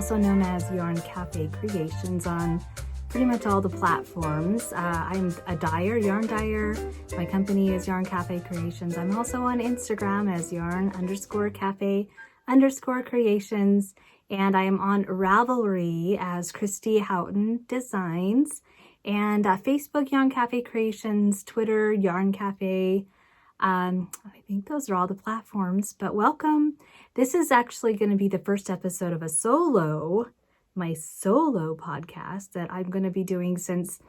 also known as Yarn Cafe Creations on pretty much all the platforms. I'm a dyer, yarn dyer. My company is Yarn Cafe Creations. I'm also on Instagram as yarn_cafe_creations. And I am on Ravelry as Christy Houghton Designs. And Facebook, Yarn Cafe Creations, Twitter, Yarn Cafe. I think those are all the platforms, but welcome. This is actually going to be the first episode of my solo podcast that I'm going to be doing since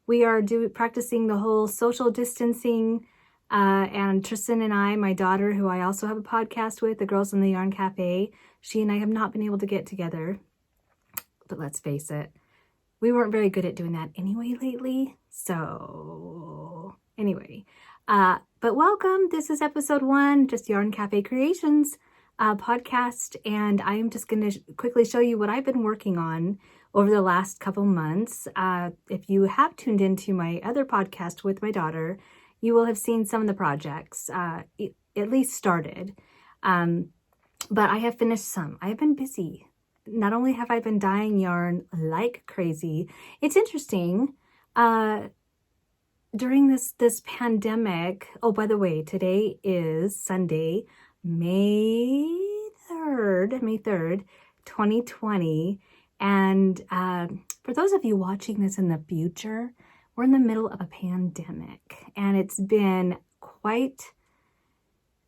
we are practicing the whole social distancing. And Tristan and I, my daughter, who I also have a podcast with, the Girls in the Yarn Cafe, she and I have not been able to get together. But let's face it, we weren't very good at doing that anyway lately. So anyway, but welcome. This is episode 1, just Yarn Cafe Creations podcast. And I'm just going to quickly show you what I've been working on over the last couple months. If you have tuned into my other podcast with my daughter, you will have seen some of the projects, at least started. But I have finished some. I have been busy. Not only have I been dyeing yarn like crazy, it's interesting. During this pandemic, oh, by the way, today is Sunday, May 3rd, 2020. And for those of you watching this in the future, we're in the middle of a pandemic, and it's been quite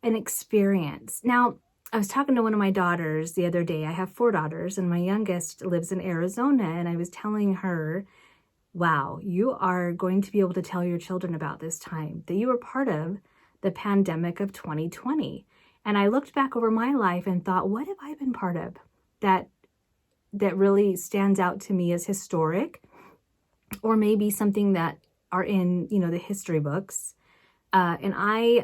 an experience. Now, I was talking to one of my daughters the other day. I have 4 daughters, and my youngest lives in Arizona, and I was telling her, wow, you are going to be able to tell your children about this time, that you were part of the pandemic of 2020. And I looked back over my life and thought, what have I been part of that really stands out to me as historic, or maybe something that are in, the history books. And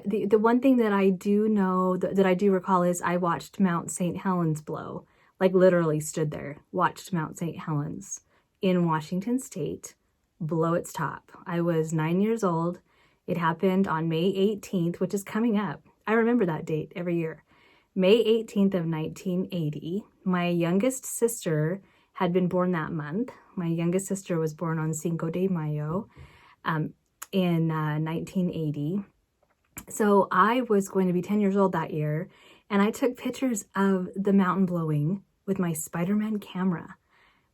the one thing that I do know, that I do recall, is I watched Mount St. Helens blow, like literally stood there, watched Mount St. Helens in Washington State blow its top. I was 9 years old. It happened on May 18th, which is coming up. I remember that date every year. May 18th of 1980. My youngest sister had been born that month. My youngest sister was born on Cinco de Mayo in 1980. So I was going to be 10 years old that year, and I took pictures of the mountain blowing with my Spider-Man camera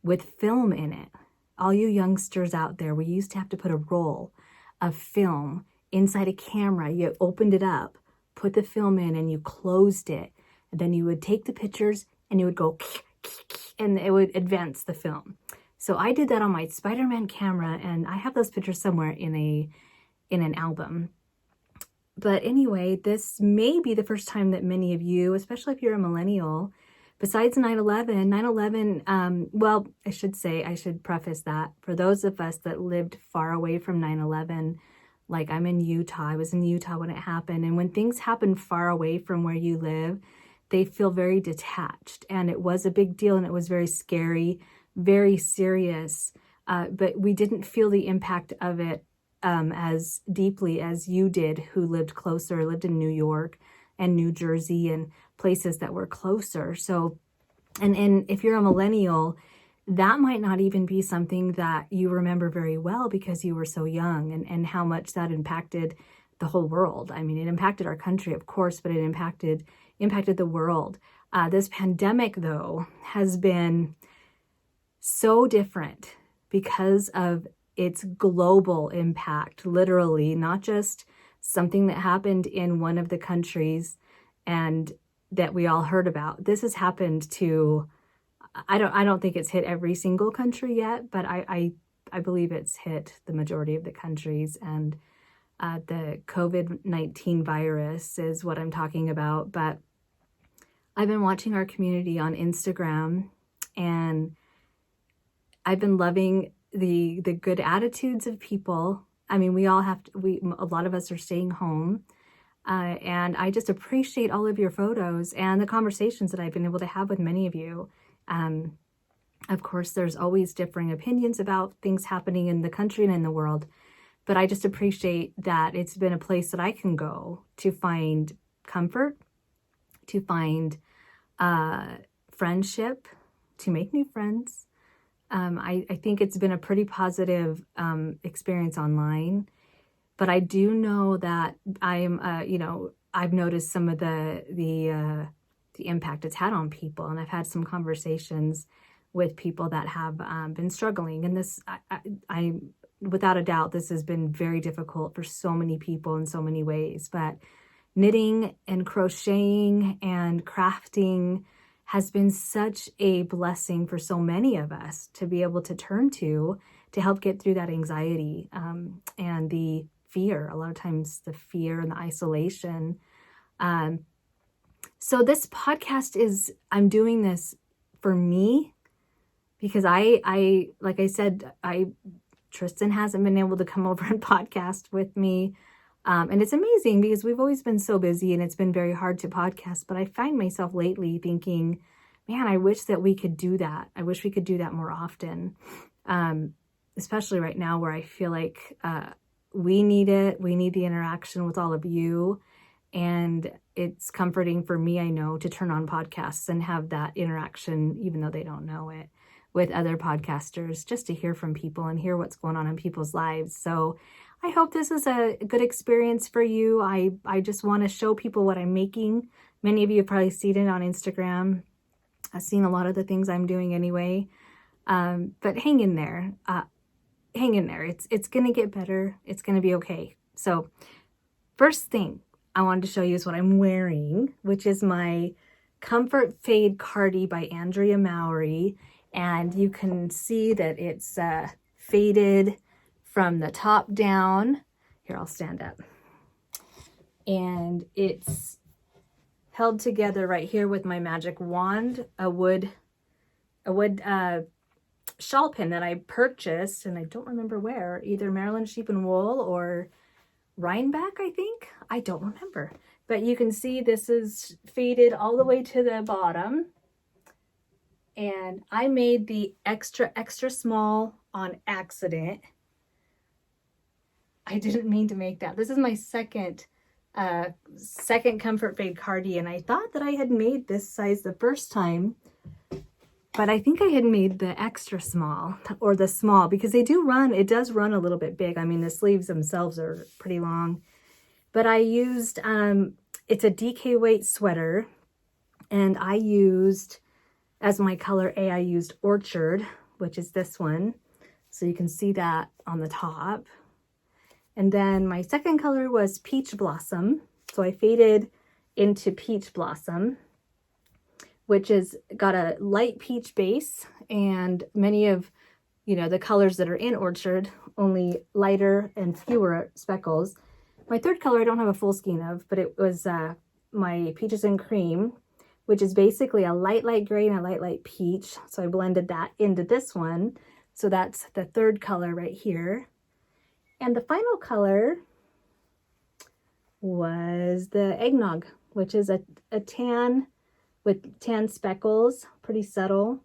with film in it. All you youngsters out there, we used to have to put a roll of film inside a camera. You opened it up, put the film in, and you closed it. And then you would take the pictures and you would go and it would advance the film. So I did that on my Spider-Man camera, and I have those pictures somewhere in an album. But anyway, this may be the first time that many of you, especially if you're a millennial, besides 9/11, well, I should preface that for those of us that lived far away from 9/11, like I'm in Utah. I was in Utah when it happened. And when things happen far away from where you live, they feel very detached. And it was a big deal, and it was very scary, very serious. But we didn't feel the impact of it as deeply as you did, who lived closer, lived in New York and New Jersey and places that were closer. So, and if you're a millennial, that might not even be something that you remember very well because you were so young, and how much that impacted the whole world. I mean, it impacted our country, of course, but it impacted the world. This pandemic, though, has been so different because of its global impact, literally, not just something that happened in one of the countries and that we all heard about. This has happened to, I don't think it's hit every single country yet, but I believe it's hit the majority of the countries. And the COVID-19 virus is what I'm talking about. But I've been watching our community on Instagram, and I've been loving the good attitudes of people. I mean, a lot of us are staying home. And I just appreciate all of your photos and the conversations that I've been able to have with many of you. Of course, there's always differing opinions about things happening in the country and in the world, but I just appreciate that it's been a place that I can go to find comfort, to find friendship, make new friends. I think it's been a pretty positive experience online, but I do know that I've noticed some of the impact it's had on people, and I've had some conversations with people that have been struggling. And this, I without a doubt, this has been very difficult for so many people in so many ways. But knitting and crocheting and crafting has been such a blessing for so many of us to be able to turn to help get through that anxiety and the fear, a lot of times the fear and the isolation. So this podcast I'm doing this for me because I like I said, Tristan hasn't been able to come over and podcast with me. And it's amazing because we've always been so busy and it's been very hard to podcast. But I find myself lately thinking, man, I wish that we could do that. I wish we could do that more often, especially right now where I feel like we need it. We need the interaction with all of you. And it's comforting for me, I know, to turn on podcasts and have that interaction, even though they don't know it, with other podcasters, just to hear from people and hear what's going on in people's lives. So I hope this is a good experience for you. I just want to show people what I'm making. Many of you have probably seen it on Instagram. I've seen a lot of the things I'm doing anyway. But hang in there. Hang in there. It's going to get better. It's going to be okay. So first thing I wanted to show you is what I'm wearing, which is my Comfort Fade Cardi by Andrea Mowry. And you can see that it's faded from the top down. Here, I'll stand up. And it's held together right here with my magic wand, a wood shawl pin that I purchased, and I don't remember where, either Maryland Sheep and Wool or Rhinebeck, I think. I don't remember. But you can see this is faded all the way to the bottom. And I made the extra small on accident. I didn't mean to make that. This is my second Comfort Fade Cardi, and I thought that I had made this size the first time, but I think I had made the extra small or the small because it does run a little bit big. I mean, the sleeves themselves are pretty long, but I used, it's a DK weight sweater, and I used, as my color A, I used Orchard, which is this one. So you can see that on the top. And then my second color was Peach Blossom. So I faded into Peach Blossom, which is got a light peach base, and many of, the colors that are in Orchard, only lighter and fewer speckles. My third color I don't have a full skein of, but it was my Peaches and Cream, which is basically a light gray and a light peach. So I blended that into this one. So that's the third color right here. And the final color was the Eggnog, which is a tan with tan speckles, pretty subtle.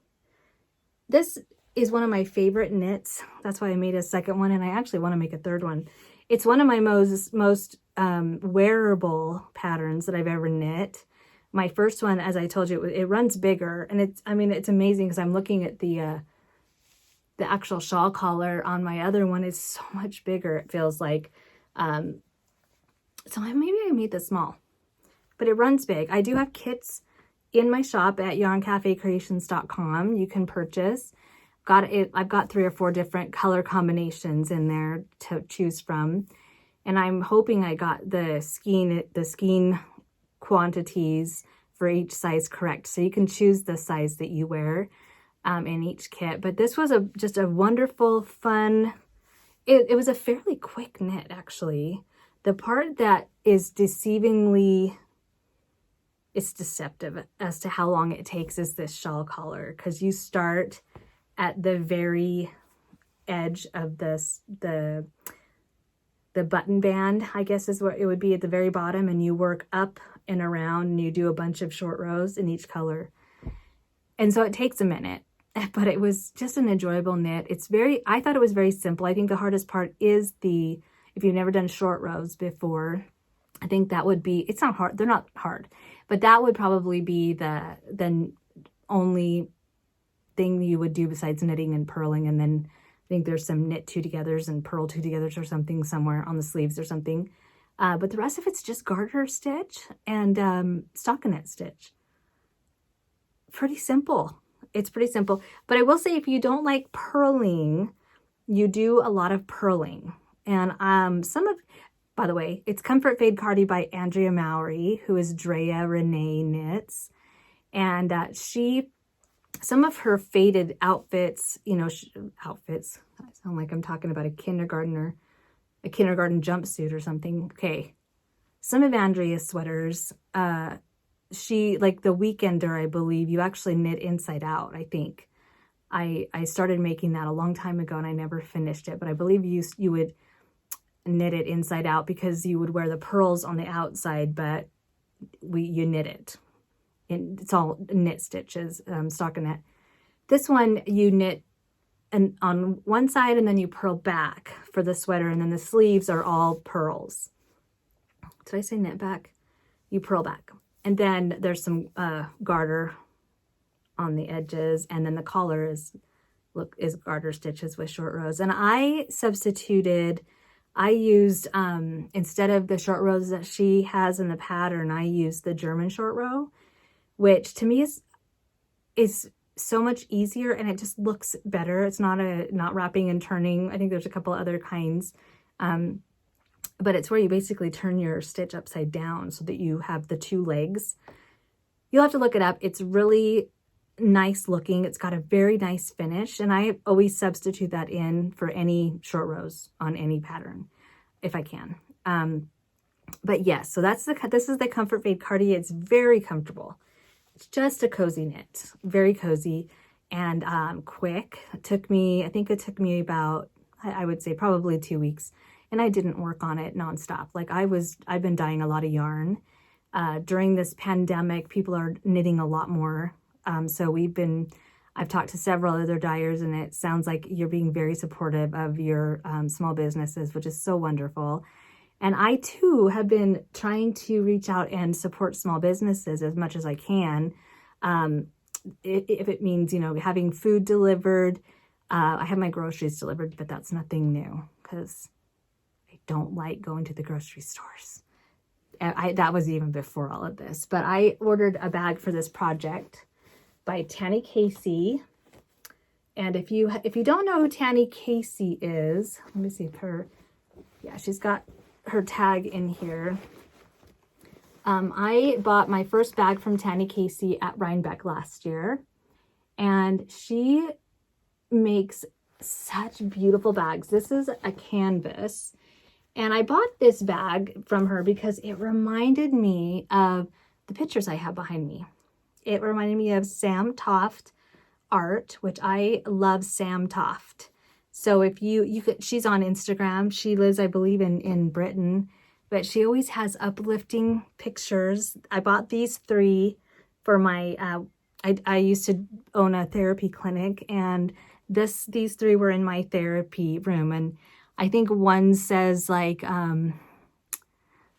This is one of my favorite knits. That's why I made a second one, and I actually want to make a third one. It's one of my most wearable patterns that I've ever knit. My first one, as I told you, it runs bigger, and it's amazing because I'm looking at the actual shawl collar on my other one is so much bigger, it feels like. So maybe I made this small, but it runs big. I do have kits in my shop at yarncafecreations.com. You can purchase. I've got 3 or 4 different color combinations in there to choose from. And I'm hoping I got the skein quantities for each size correct. So you can choose the size that you wear in each kit. But this was just a wonderful, fun, it was a fairly quick knit, actually. The part that is it's deceptive as to how long it takes is this shawl collar, because you start at the very edge of the button band, I guess is what it would be at the very bottom, and you work up and around, and you do a bunch of short rows in each color. And so it takes a minute, but it was just an enjoyable knit. I thought it was very simple. I think the hardest part is if you've never done short rows before, I think that would be, it's not hard, they're not hard, but that would probably be the only thing you would do besides knitting and purling. And then I think there's some knit 2-togethers and purl 2-togethers or something somewhere on the sleeves or something. But the rest of it's just garter stitch and stockinette stitch. Pretty simple. It's pretty simple. But I will say, if you don't like purling, you do a lot of purling. And by the way, it's Comfort Fade Cardi by Andrea Mowry, who is Drea Renee Knits. And some of her faded outfits, outfits, I sound like I'm talking about a kindergarten jumpsuit or something. Okay. Some of Andrea's sweaters, she, like the Weekender, I believe, you actually knit inside out, I think. I started making that a long time ago and I never finished it, but I believe you would knit it inside out because you would wear the pearls on the outside, but you knit it. It's all knit stitches, stockinette. This one you knit on one side and then you purl back for the sweater, and then the sleeves are all pearls. Did I say knit back? You purl back. And then there's some garter on the edges, and then the collar is garter stitches with short rows. And I used, instead of the short rows that she has in the pattern, I used the German short row, which to me is so much easier, and it just looks better. It's not wrapping and turning. I think there's a couple other kinds, but it's where you basically turn your stitch upside down so that you have the 2 legs. You'll have to look it up. It's really nice looking. It's got a very nice finish, and I always substitute that in for any short rows on any pattern if I can. But yes, so this is the Comfort Fade Cardi. It's very comfortable. It's just a cozy knit, very cozy and quick. I think it took me about, I would say probably 2 weeks, and I didn't work on it nonstop. Like I've been dyeing a lot of yarn. During this pandemic, people are knitting a lot more. So I've talked to several other dyers, and it sounds like you're being very supportive of your small businesses, which is so wonderful. And I too have been trying to reach out and support small businesses as much as I can. If it means, having food delivered, I have my groceries delivered, but that's nothing new because I don't like going to the grocery stores. That was even before all of this, but I ordered a bag for this project by Tanneicasey. And if you don't know who Tanneicasey is, let me see if she's got her tag in here. I bought my first bag from Tanneicasey at Rhinebeck last year, and she makes such beautiful bags. This is a canvas, and I bought this bag from her because it reminded me of the pictures I have behind me. It reminded me of Sam Toft art, which I love Sam Toft. So if she's on Instagram. She lives, I believe, in Britain, but she always has uplifting pictures. I bought these 3 for my, I used to own a therapy clinic, and these 3 were in my therapy room. And I think one says like,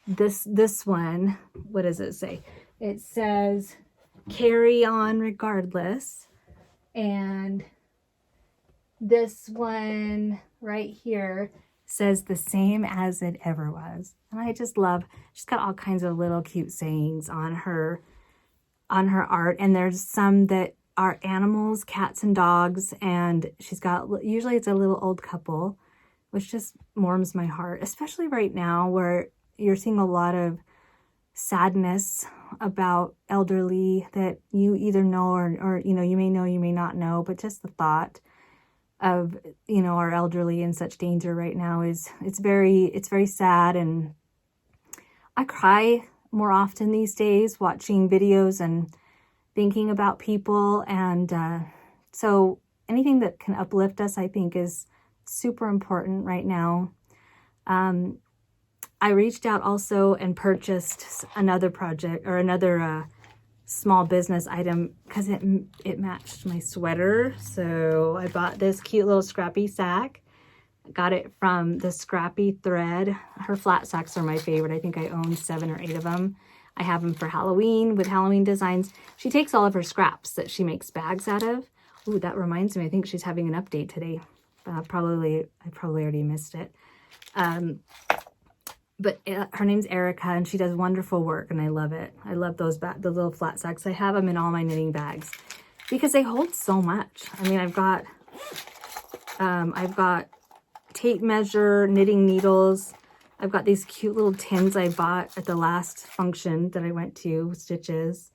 this one, what does it say? It says, carry on regardless. And this one right here says the same as it ever was. And I just love, she's got all kinds of little cute sayings on her art. And there's some that are animals, cats and dogs. And she's got, usually it's a little old couple, which just warms my heart, especially right now where you're seeing a lot of sadness about elderly that you either know or you may know, you may not know, but just the thought of, our elderly in such danger right now it's very sad. And I cry more often these days watching videos and thinking about people. And so anything that can uplift us, I think, is super important right now. I reached out also and purchased another project or another small business item because it matched my sweater. So I bought this cute little scrappy sack. Got it from the Scrappy Thread. Her flat sacks are my favorite. I think I own 7 or 8 of them. I have them for Halloween with Halloween designs. She takes all of her scraps that she makes bags out of, Ooh, that reminds me, I think she's having an update today. I probably already missed it. But her name's Erica, and she does wonderful work, and I love it. I love those the little flat sacks. I have them in all my knitting bags because they hold so much. I mean, I've got tape measure, knitting needles. I've got these cute little tins I bought at the last function that I went to, Stitches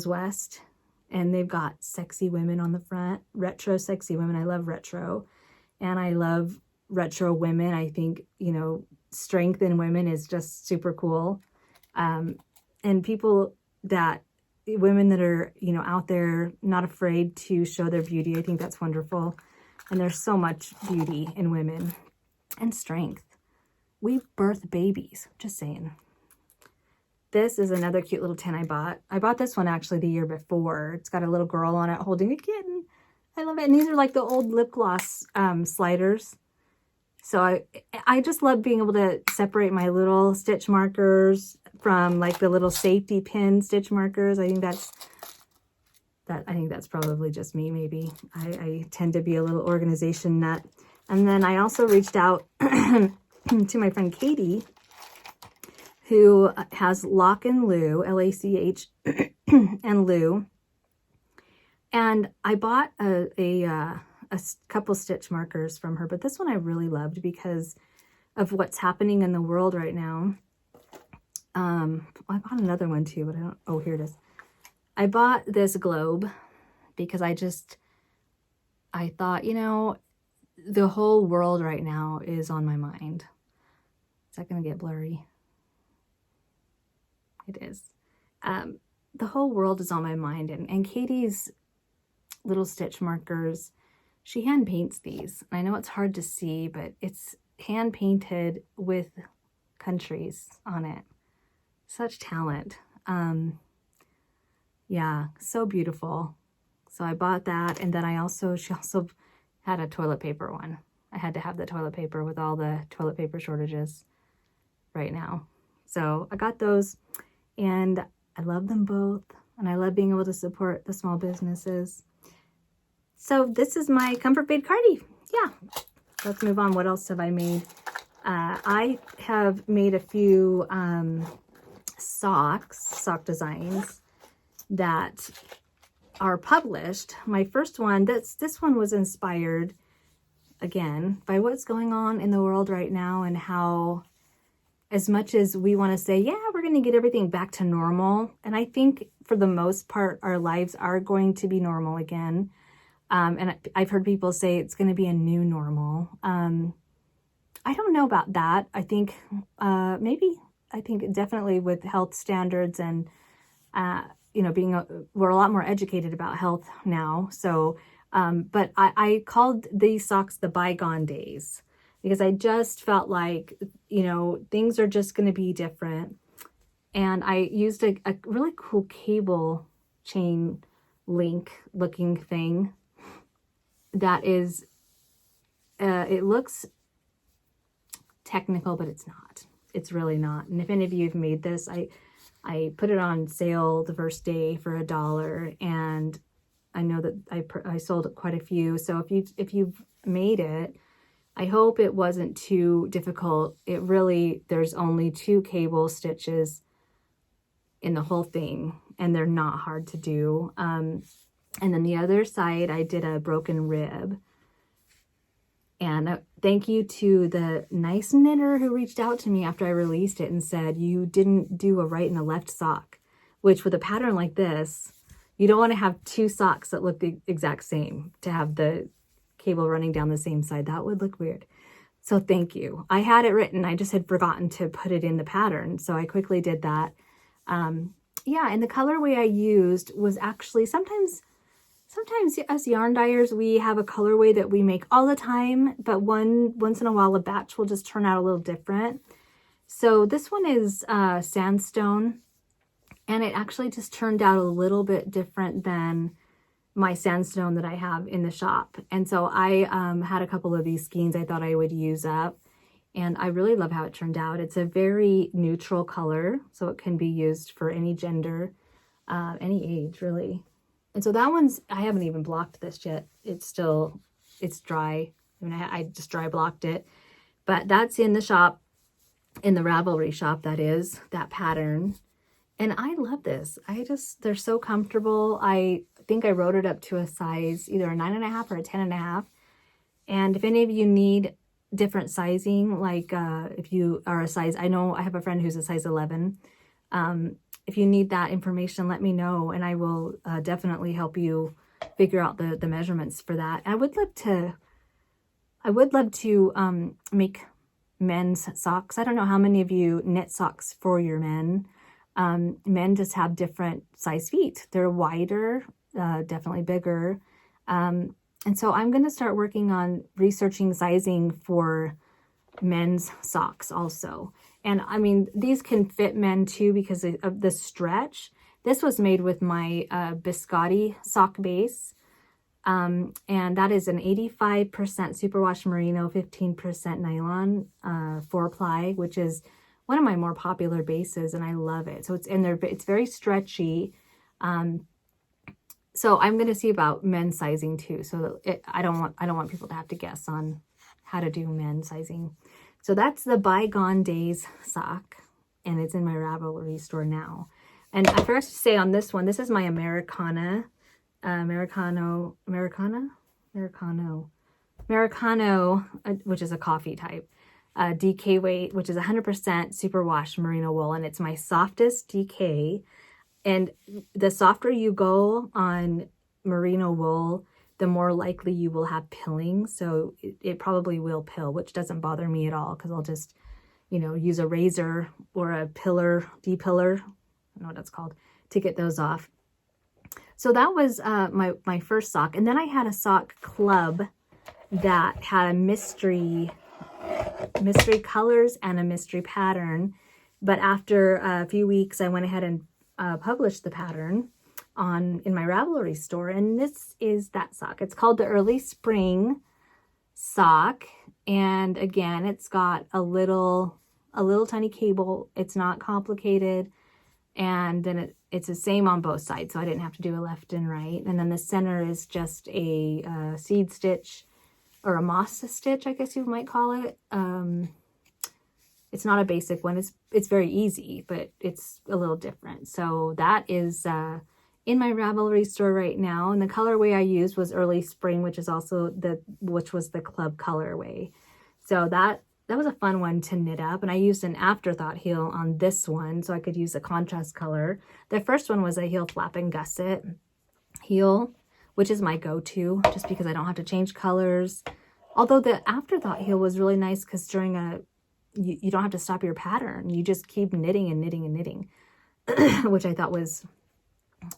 West. And they've got sexy women on the front, retro sexy women. I love retro. And I love retro women. I think, you know, strength in women is just super cool. And women that are, you know, out there, not afraid to show their beauty. I think that's wonderful. And there's so much beauty in women and strength. We birth babies, just saying. This is another cute little tin I bought. I bought this one actually the year before. It's got a little girl on it holding a kitten. I love it. And these are like the old lip gloss sliders. So I just love being able to separate my little stitch markers from like the little safety pin stitch markers. I think that's probably just me, maybe. I tend to be a little organization nut. And then I also reached out to my friend Katie, who has Lach and Lou, L-A-C-H and Lou. And I bought a couple stitch markers from her, but this one I really loved because of what's happening in the world right now. I bought another one too, but I don't, oh, here it is. I bought this globe because I thought, you know, the whole world right now is on my mind. Is that going to get blurry? It is. The whole world is on my mind. And Katie's little stitch markers, she hand paints these. I know it's hard to see, but it's hand painted with countries on it. Such talent. Yeah, so beautiful. So I bought that. And then she also had a toilet paper one. I had to have the toilet paper with all the toilet paper shortages right now. So I got those and I love them both. And I love being able to support the small businesses. So this is my Comfort Fade Cardi. Yeah, let's move on. What else have I made? I have made a few sock designs that are published. My first one, this one was inspired, again, by what's going on in the world right now and how, as much as we want to say, yeah, we're going to get everything back to normal. And I think for the most part, our lives are going to be normal again. And I've heard people say it's going to be a new normal. I don't know about that. I think definitely with health standards and, you know, we're a lot more educated about health now. So, but I called these socks the bygone days because I just felt like, you know, things are just going to be different. And I used a really cool cable chain link looking thing that is, it looks technical, but it's not. It's really not. And if any of you have made this, I put it on sale the first day for $1, and I know that I sold quite a few. So if you've made it, I hope it wasn't too difficult. There's only 2 cable stitches in the whole thing, and they're not hard to do. And then the other side, I did a broken rib. And thank you to the nice knitter who reached out to me after I released it and said, you didn't do a right and a left sock, which with a pattern like this, you don't want to have 2 socks that look the exact same to have the cable running down the same side. That would look weird. So thank you. I had it written. I just had forgotten to put it in the pattern. So I quickly did that. Yeah, and the colorway I used was actually sometimes as yarn dyers, we have a colorway that we make all the time, but once in a while, a batch will just turn out a little different. So this one is sandstone, and it actually just turned out a little bit different than my sandstone that I have in the shop. And so I had a couple of these skeins I thought I would use up, and I really love how it turned out. It's a very neutral color, so it can be used for any gender, any age, really. And so that one's, I haven't even blocked this yet. It's dry. I mean, I just dry blocked it. But that's in the shop, in the Ravelry shop, that is, that pattern. And I love this. They're so comfortable. I think I wrote it up to a size, either a 9.5 or a 10.5. And if any of you need different sizing, like if you are a size, I know I have a friend who's a size 11. If you need that information, let me know, and I will definitely help you figure out the measurements for that. I would love to make men's socks. I don't know how many of you knit socks for your men. Men just have different size feet. They're wider, definitely bigger. And so I'm going to start working on researching sizing for men's socks also. And I mean, these can fit men too because of the stretch. This was made with my biscotti sock base. And that is an 85% superwash merino, 15% nylon, 4-ply, which is one of my more popular bases, and I love it. So it's in there, it's very stretchy. So I'm going to see about men's sizing too. So I don't want people to have to guess on how to do men's sizing. So that's the Bygone Days sock, and it's in my Ravelry store now. And I forgot to say on this one, this is my Americano, which is a coffee type, DK weight, which is 100% superwash merino wool, and it's my softest DK. And the softer you go on merino wool, the more likely you will have pilling. So it probably will pill, which doesn't bother me at all because I'll just, use a razor or a depiller, I don't know what that's called, to get those off. So that was my first sock. And then I had a sock club that had a mystery colors and a mystery pattern. But after a few weeks, I went ahead and published the pattern in my Ravelry store. And this is that sock. It's called the Early Spring sock. And again, it's got a little tiny cable. It's not complicated. And then it's the same on both sides, so I didn't have to do a left and right. And then the center is just a seed stitch, or a moss stitch, I guess you might call it. It's not a basic one. It's very easy, but it's a little different. So that is in my Ravelry store right now. And the colorway I used was Early Spring, which was the club colorway. So that was a fun one to knit up. And I used an afterthought heel on this one, so I could use a contrast color. The first one was a heel flap and gusset heel, which is my go-to just because I don't have to change colors. Although the afterthought heel was really nice because during you don't have to stop your pattern. You just keep knitting and knitting and knitting, which I thought was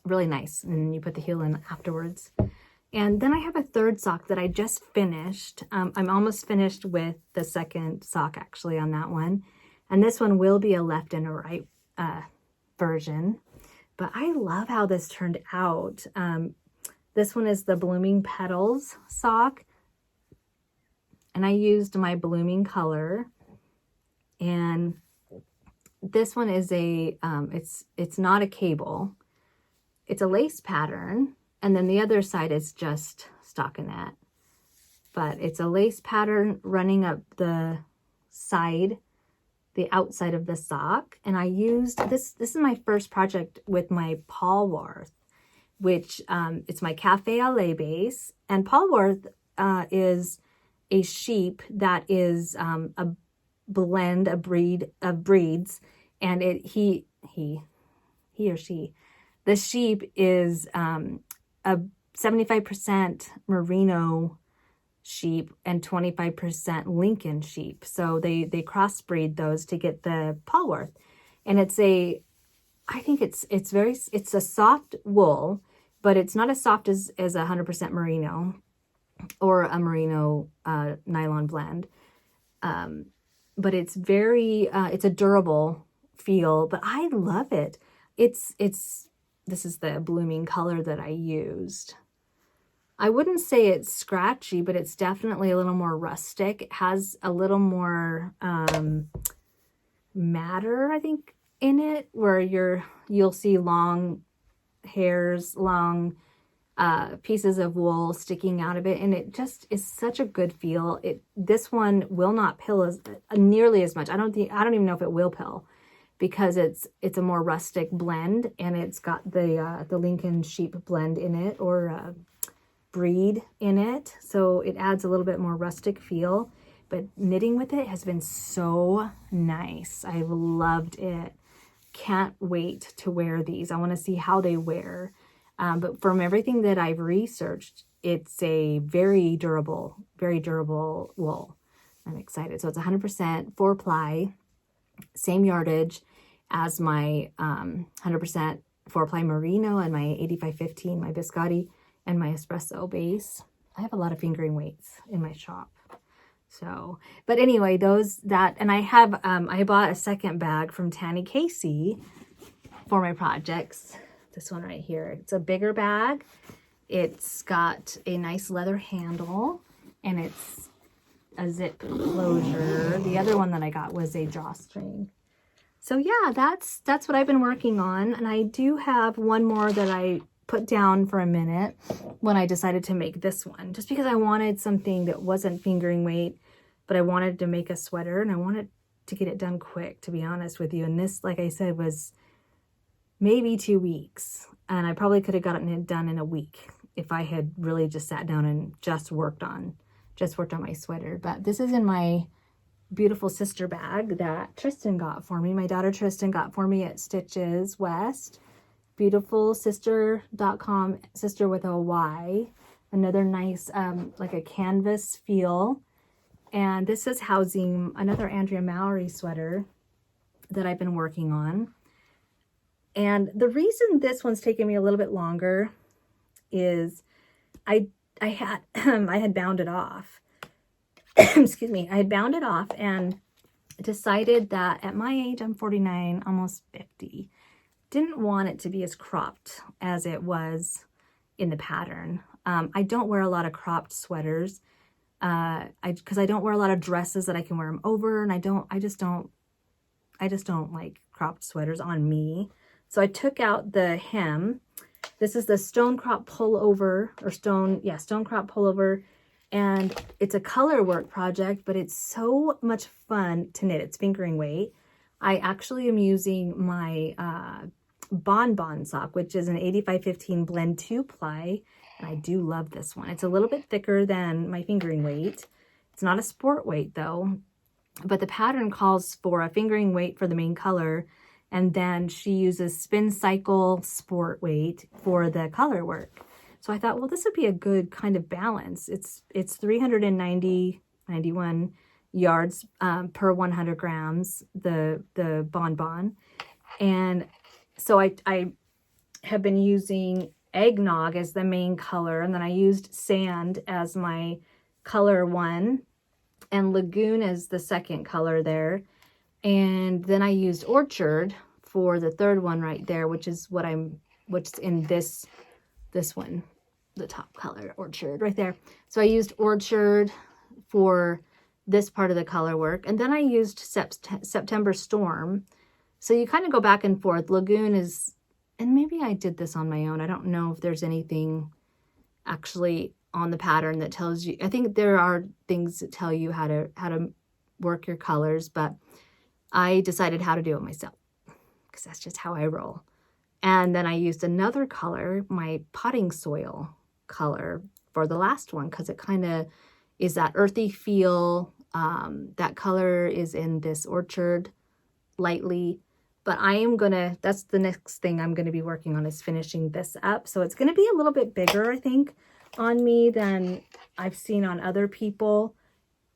really nice. And you put the heel in afterwards. And then I have a third sock that I just finished. I'm almost finished with the second sock actually on that one. And this one will be a left and a right version. But I love how this turned out. This one is the Blooming Petals sock. And I used my blooming color. And this one is it's not a cable. It's a lace pattern. And then the other side is just stockinette. But it's a lace pattern running up the outside of the sock. And I used, this is my first project with my Pullover, which it's my Café LA base. And Pullover is a sheep that is a blend, a breed of breeds. And he or she, the sheep is a 75% merino sheep and 25% Lincoln sheep. So they crossbreed those to get the Pullover. And I think it's a soft wool, but it's not as soft as 100% merino or a merino nylon blend. But it's it's a durable feel, but I love it. This is the blooming color that I used. I wouldn't say it's scratchy, but it's definitely a little more rustic. It has a little more matter, I think, in it, where you'll see long hairs, long pieces of wool sticking out of it, and it just is such a good feel. This one will not pill nearly as much. I don't even know if it will pill, because it's a more rustic blend, and it's got the Lincoln sheep blend in it, or breed in it, so it adds a little bit more rustic feel. But knitting with it has been so nice. I've loved it. Can't wait to wear these. I want to see how they wear. But from everything that I've researched, it's a very durable wool. I'm excited. So it's 100% 4-ply, same yardage as my 100% 4-ply merino and my 8515, my biscotti, and my espresso base. I have a lot of fingering weights in my shop. So, but anyway, and I have, I bought a second bag from Tanneicasey for my projects. This one right here. It's a bigger bag. It's got a nice leather handle, and it's a zip closure. The other one that I got was a drawstring. So yeah, that's what I've been working on. And I do have one more that I put down for a minute when I decided to make this one, just because I wanted something that wasn't fingering weight, but I wanted to make a sweater, and I wanted to get it done quick, to be honest with you. And this, like I said, was maybe 2 weeks, and I probably could have gotten it done in a week if I had really just sat down and just worked on my sweater. But this is in my beautiful sister bag that Tristan got for me. My daughter Tristan got for me at Stitches West. Beautifulsister.com, sister with a Y. Another nice, like a canvas feel. And this is housing another Andrea Mowry sweater that I've been working on. And the reason this one's taken me a little bit longer is I had bound it off. Excuse me. I had bound it off and decided that at my age, I'm 49, almost 50, didn't want it to be as cropped as it was in the pattern. I don't wear a lot of cropped sweaters because I don't wear a lot of dresses that I can wear them over, and I just don't like cropped sweaters on me. So I took out the hem. This is the Stonecrop pullover, or Stonecrop pullover, and it's a color work project, but it's so much fun to knit. It's fingering weight. I actually am using my Bonbon sock, which is an 8515 blend 2-ply, and I do love this one. It's a little bit thicker than my fingering weight. It's not a sport weight though, but the pattern calls for a fingering weight for the main color, and then she uses spin cycle sport weight for the color work. So I thought, well, this would be a good kind of balance. It's 391 yards per 100 grams, the Bonbon. And so I have been using eggnog as the main color, and then I used sand as my color 1, and lagoon as the second color there. And then I used orchard for the third one right there, which is what's in this one, the top color, orchard right there. So I used orchard for this part of the color work, and then I used September Storm. So you kind of go back and forth. Lagoon is, and maybe I did this on my own. I don't know if there's anything actually on the pattern that tells you. I think there are things that tell you how to work your colors, but I decided how to do it myself because that's just how I roll. And then I used another color, my potting soil color, for the last one, because it kind of is that earthy feel. That color is in this orchard lightly. But that's the next thing I'm going to be working on, is finishing this up. So it's going to be a little bit bigger, I think, on me than I've seen on other people.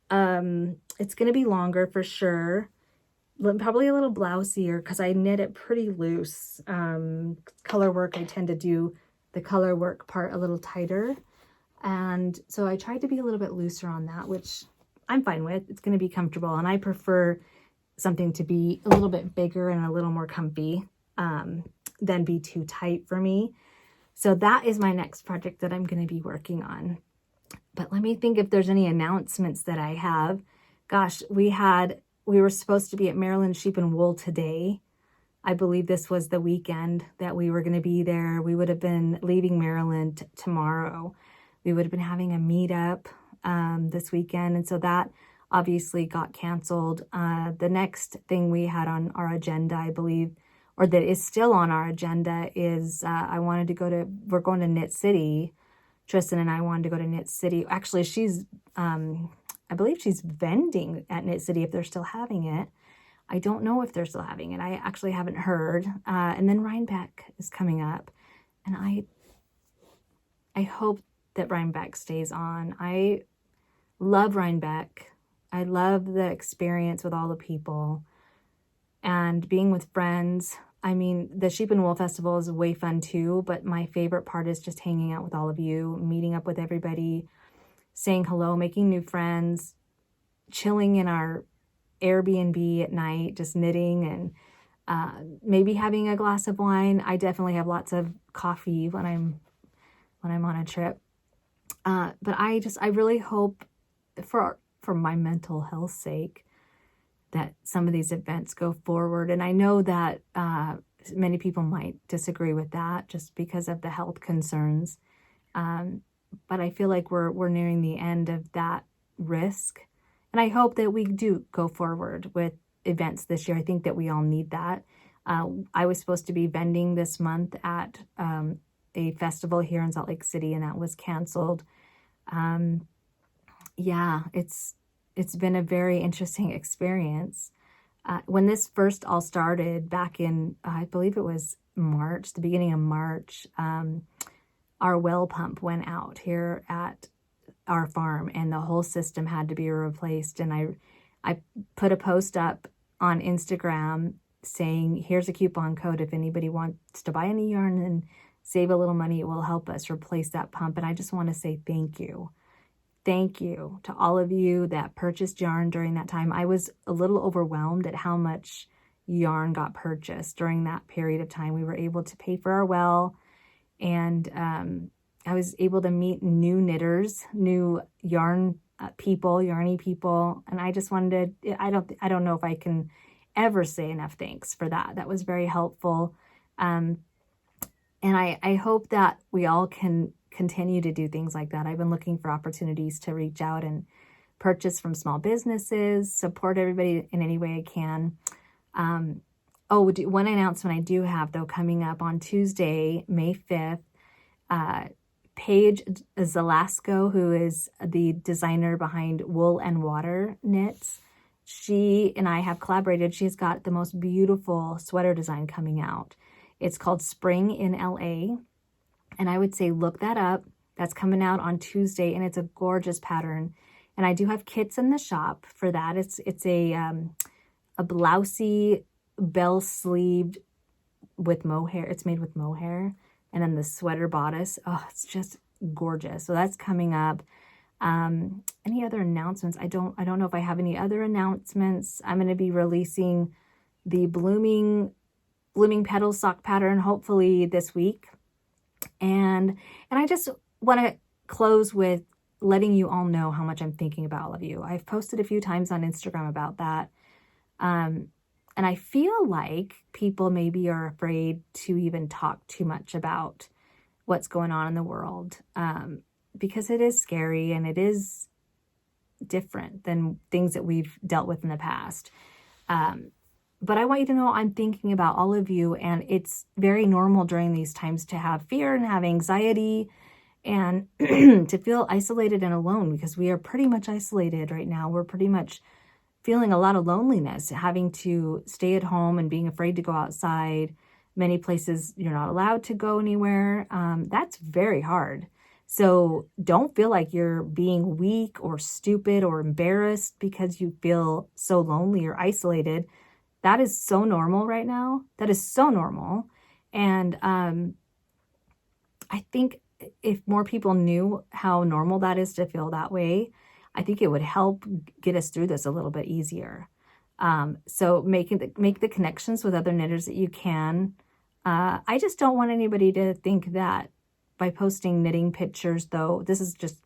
It's going to be longer for sure. Probably a little blousier because I knit it pretty loose. Color work, I tend to do the color work part a little tighter. And so I tried to be a little bit looser on that, which I'm fine with. It's going to be comfortable. And I prefer something to be a little bit bigger and a little more comfy than be too tight for me. So that is my next project that I'm going to be working on. But let me think if there's any announcements that I have. Gosh, we were supposed to be at Maryland Sheep and Wool today. I believe this was the weekend that we were going to be there. We would have been leaving Maryland tomorrow. We would have been having a meetup this weekend. And so that obviously got canceled. The next thing we had on our agenda, I believe, or that is still on our agenda, is we're going to Knit City. Tristan and I wanted to go to Knit City. Actually, I believe she's vending at Knit City if they're still having it. I don't know if they're still having it. I actually haven't heard. And then Rhinebeck is coming up. And I hope that Rhinebeck stays on. I love Rhinebeck. I love the experience with all the people and being with friends. I mean, the Sheep and Wool Festival is way fun too, but my favorite part is just hanging out with all of you, meeting up with everybody, saying hello, making new friends, chilling in our Airbnb at night, just knitting and maybe having a glass of wine. I definitely have lots of coffee when I'm on a trip. But I really hope for my mental health's sake that some of these events go forward. And I know that many people might disagree with that just because of the health concerns. But I feel like we're nearing the end of that risk. And I hope that we do go forward with events this year. I think that we all need that. I was supposed to be vending this month at a festival here in Salt Lake City, and that was canceled. Yeah, it's been a very interesting experience. When this first all started back in, I believe it was March, the beginning of March, our well pump went out here at our farm and the whole system had to be replaced. And I put a post up on Instagram saying, here's a coupon code if anybody wants to buy any yarn and save a little money, it will help us replace that pump. And I just want to say thank you. Thank you to all of you that purchased yarn during that time. I was a little overwhelmed at how much yarn got purchased during that period of time. We were able to pay for our well, and I was able to meet new knitters, new yarny people, and I just wanted to, I don't know if I can ever say enough thanks for that. That was very helpful. And I hope that we all can continue to do things like that. I've been looking for opportunities to reach out and purchase from small businesses, support everybody in any way I can. One announcement I do have, though, coming up on Tuesday, May 5th, Paige Zalasco, who is the designer behind Wool and Water Knits, she and I have collaborated. She's got the most beautiful sweater design coming out. It's called Spring in LA. And I would say look that up. That's coming out on Tuesday, and it's a gorgeous pattern. And I do have kits in the shop for that. It's a blousey, bell-sleeved with mohair. It's made with mohair. And then the sweater bodice. Oh, it's just gorgeous. So that's coming up. Any other announcements? I don't know if I have any other announcements. I'm going to be releasing the blooming Petals sock pattern hopefully this week. And I just want to close with letting you all know how much I'm thinking about all of you. I've posted a few times on Instagram about that. And I feel like people maybe are afraid to even talk too much about what's going on in the world, because it is scary and it is different than things that we've dealt with in the past. But I want you to know I'm thinking about all of you, and it's very normal during these times to have fear and have anxiety and to feel isolated and alone, because we are pretty much isolated right now. We're pretty much feeling a lot of loneliness, having to stay at home and being afraid to go outside. Many places you're not allowed to go anywhere. That's very hard. So don't feel like you're being weak or stupid or embarrassed because you feel so lonely or isolated. That is so normal right now. That is so normal. And I think if more people knew how normal that is to feel that way, I think it would help get us through this a little bit easier. So make the connections with other knitters that you can. I just don't want anybody to think that by posting knitting pictures, though, this is just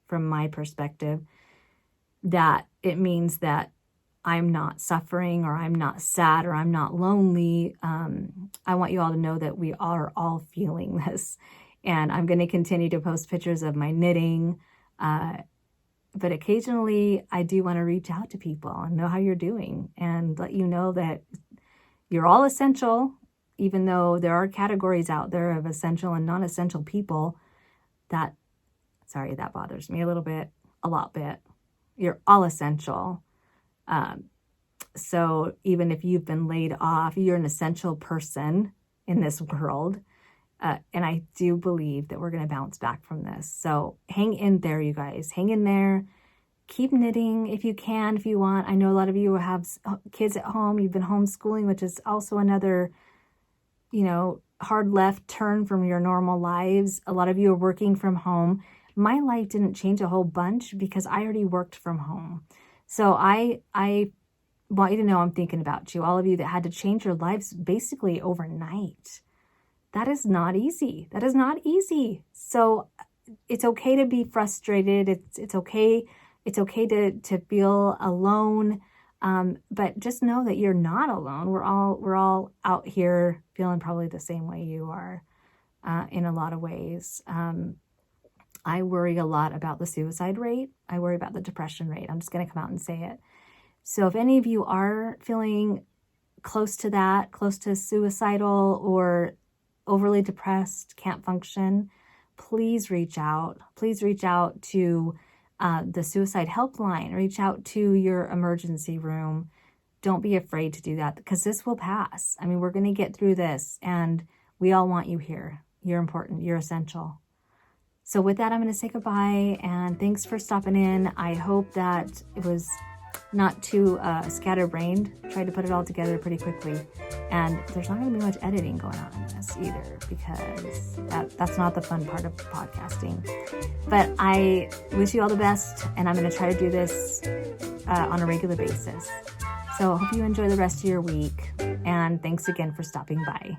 from my perspective, that it means that I'm not suffering or I'm not sad or I'm not lonely. I want you all to know that we are all feeling this. And I'm going to continue to post pictures of my knitting. But occasionally I do want to reach out to people and know how you're doing and let you know that you're all essential, even though there are categories out there of essential and non-essential people. That bothers me a lot bit. You're all essential. So even if you've been laid off, you're an essential person in this world. And I do believe that we're going to bounce back from this. So hang in there, you guys. Hang in there. Keep knitting if you can, if you want. I know a lot of you have kids at home. You've been homeschooling, which is also another, hard left turn from your normal lives. A lot of you are working from home. My life didn't change a whole bunch because I already worked from home. So I want you to know I'm thinking about you, all of you that had to change your lives basically overnight. That is not easy. That is not easy. So it's okay to be frustrated. It's okay. It's okay to feel alone. But just know that you're not alone. We're all out here feeling probably the same way you are, in a lot of ways. I worry a lot about the suicide rate. I worry about the depression rate. I'm just going to come out and say it. So if any of you are feeling close to that, close to suicidal or overly depressed, can't function, please reach out. Please reach out to the suicide helpline. Reach out to your emergency room. Don't be afraid to do that because this will pass. I mean, we're going to get through this and we all want you here. You're important. You're essential. So with that, I'm going to say goodbye and thanks for stopping in. I hope that it was not too scatterbrained. Tried to put it all together pretty quickly. And there's not going to be much editing going on in this either because that's not the fun part of podcasting. But I wish you all the best and I'm going to try to do this on a regular basis. So I hope you enjoy the rest of your week and thanks again for stopping by.